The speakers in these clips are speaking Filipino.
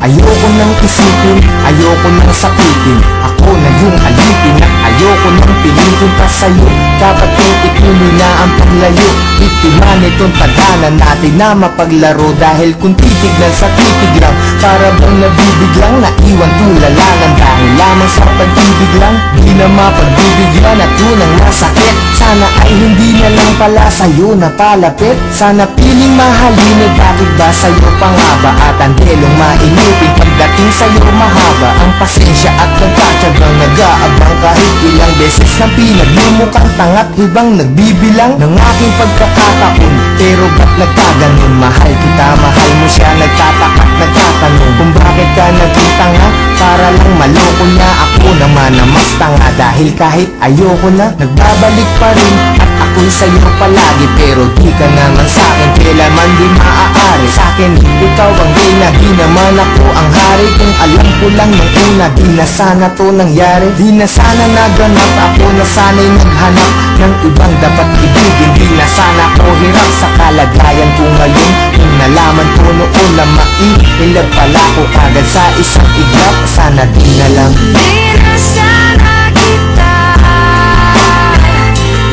ayoko nang isipin, ayoko nang sakitin. Ako na yung alipin at ayoko nang pilitin pa sa'yo. Dapat kong ituloy na ang paglayo, biktima nitong tadhana natin na mapaglaro. Dahil kung titignan sa titig lang, para bang nabibiglang naiwan tulalangan. Dahil lamang sa pag-ibig lang, di na mapagbibigyan at yun ang masakit. Sana ay hindi na lang pala sa'yo napalapit. Sana piling mahalin eh, bakit ba sa'yo pangaba? At ang delong mainipin pagdating sa'yo mahaba ang pasensya at nagtatsagang nag-aabang. Kahit ilang beses na pinaglumukhang tangat, ibang nagbibilang ng aking pagkakataon. Pero ba't nagkaganon? Mahal kita, mahal mo siya, nagtataka at nagtatanong kung bakit ka naging tanga. Para lang maloko niya, ako naman na mas tanga. Dahil kahit ayoko na, nagbabalik pa rin at ako'y sa'yo palagi. Pero di ka naman sa'kin, kailanman di maaari. Sa'kin, ikaw ang reyna, di naman ako ang hari. Kung alam ko lang nung una, di na sana to nangyari. Di na sana naganap, ako na sana'y naghanap ng ibang dapat ibigin. Di na sana ko hirap sa kalagayan ko ngayon. Kung nalaman ko noon na maiilag pala ko agad sa isang iglap, sana di na lang. Di na sana kita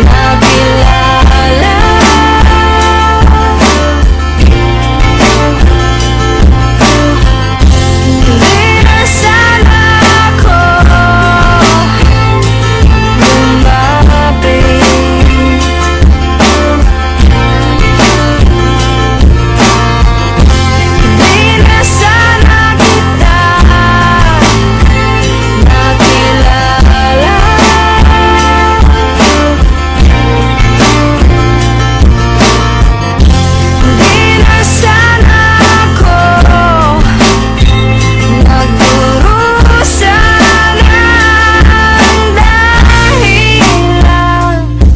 nakilala. Di na sana ako lumapit. Di na sana kita nakilala. Di na sana ako nagdurusa ng dahilan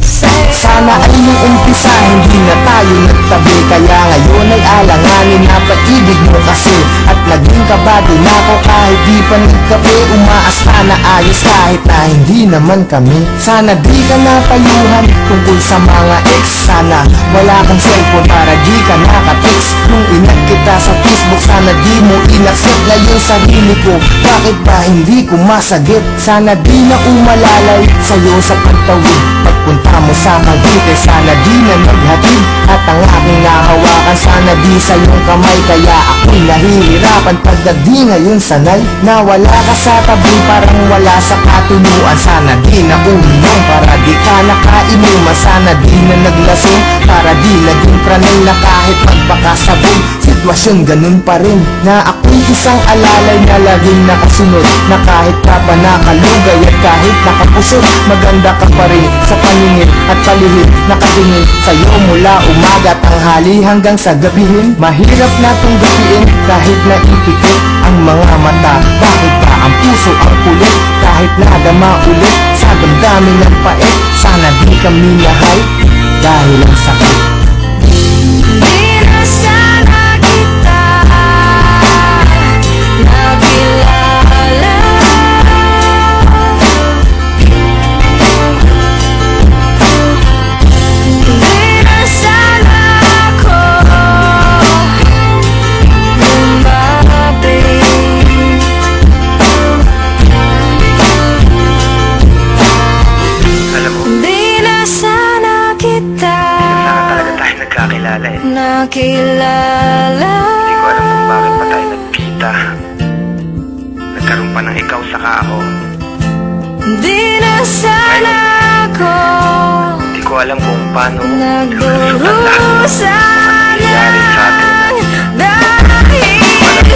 sa'yo. Sana ay nung umpisa hindi na tayo nagtabi. Kaya ngayon ay alanganin na pag-ibig mo kasi. At naging kabado na ako kahit di pa nagkape. Umaasta na ayos kahit na hindi naman kami. Sana di ka napayuhan tungkol sa mga ex. Sana wala kang cellphone para di ka nakatext. Nung inag kita sa Facebook, sana di mo inaccept. Ngayon sarili ko, bakit ba hindi ko masagip? Sana di na umalalay sa'yo sa pagtawid. Pagpunta mo sa Cavite, sana di na naghatid. At ang aking nahawakan, sana di sa iyong kamay. Kaya ako'y nahihirapan pagkat di ngayon sanay. Na wala ka sa tabi, parang wala sa katunuan. Sana di na uminom para di ka nakainuman. Sana di na naglasing para di laging pranay. Na kahit magpakasabog, sitwasyon ganun pa rin. Na ako'y isang alalay na laging nakasunod. Na kahit ka pa nakalugay at kahit nakapusot, maganda ka pa rin sa paningin at palihid. Nakatingin sa'yo mula umaga, tanghali hanggang sa gabihin. Mahirap na tong gabiin kahit naipikit ang mga mata. Bakit ba ang puso ang kulit? Kahit nadama ulit sa damdamin ng pait. Sana di kami nahal dahil ang sakit. Di na sana kita nakilala. Di na sana ako lumapit. Alam mo, Di na sana kita sana talaga tayo nagkakilala eh. nakilala. Hindi ko alam kung bakit pa tayo nagkita. Nagkaroon pa ng ikaw saka ako. Di na sana ako Hindi ko alam kung paano lulusutan lahat ng nagdurusa nangyayari sa atin. dahilan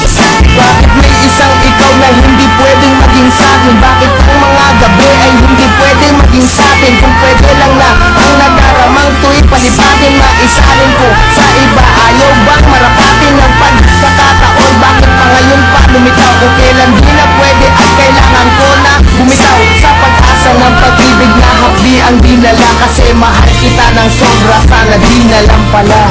sa'yo. Bakit may isang ikaw na hindi pwedeng maging sa'kin? Bakit ang mga gabi ay hindi pwedeng maging sa'tin? Kung pwede lang na ang nadaramang to'y palipatin, maisalin ko sa iba. Ayaw bang marapatin ang pagkakataon? Bakit pa ngayon pa lumitaw? Kung kailan di na pwede at kailangan ko na bumitaw sa pag-asa ng pag-ibig na hapdi ang dinala. Kasi mahal kita ng sobra, sana di na lang pala.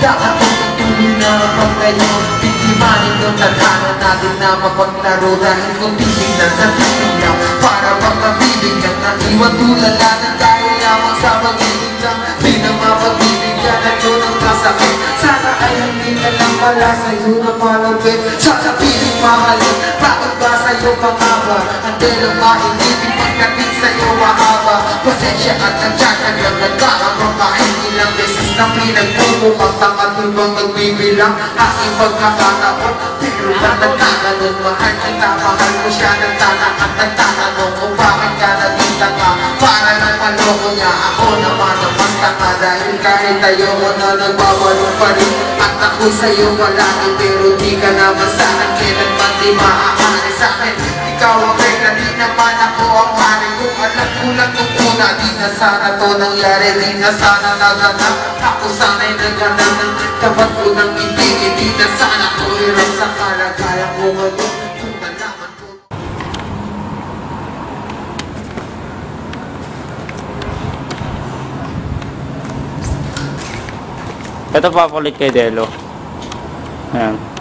Dapat kong tutuloy na mapagtayo Biktima ninyo tadhana natin na mapaglaro Dahil kung titignan sa titig lang Para magpabibig lang Naiwan tulala ng dahil lamang sa pag-ibig lang Di na mapagbibigyan at yun ang kasakit Sana ay hindi na lang pala sa'yo na malapit Sana piling mahalin Bakit ba sa'yo pangaba Hindi lang mainitin pagdating sa'yo mahaba Pasensya at nagtsatag lang Nagkakamang kahit ilang beses na pinagpupukang Tangatul bang nagbibilang aking pagkakataon Pero ba nagkaganon mahal kita mahal ko siya nagtanak at nagtatanong kung bakit ka naging tanga Para nang maloko niya ako naman ang mas tanga Dahil kahit ayoko na nagbabalo pa rin At ako sa'yo malaki pero di ka naman sa akin Kailanman di maaari sa'kin Ikaw ang regla di naman ako ang hari Kung alam ko lang nung una di na sana to nangyari Di na sana naganap Ako sana'y naganap ng tapat ko ng ibig Di na sana ko hirap sa kalagayan ko ngayon Kung nalaman ko Ito papalit kay Delo. Ayan.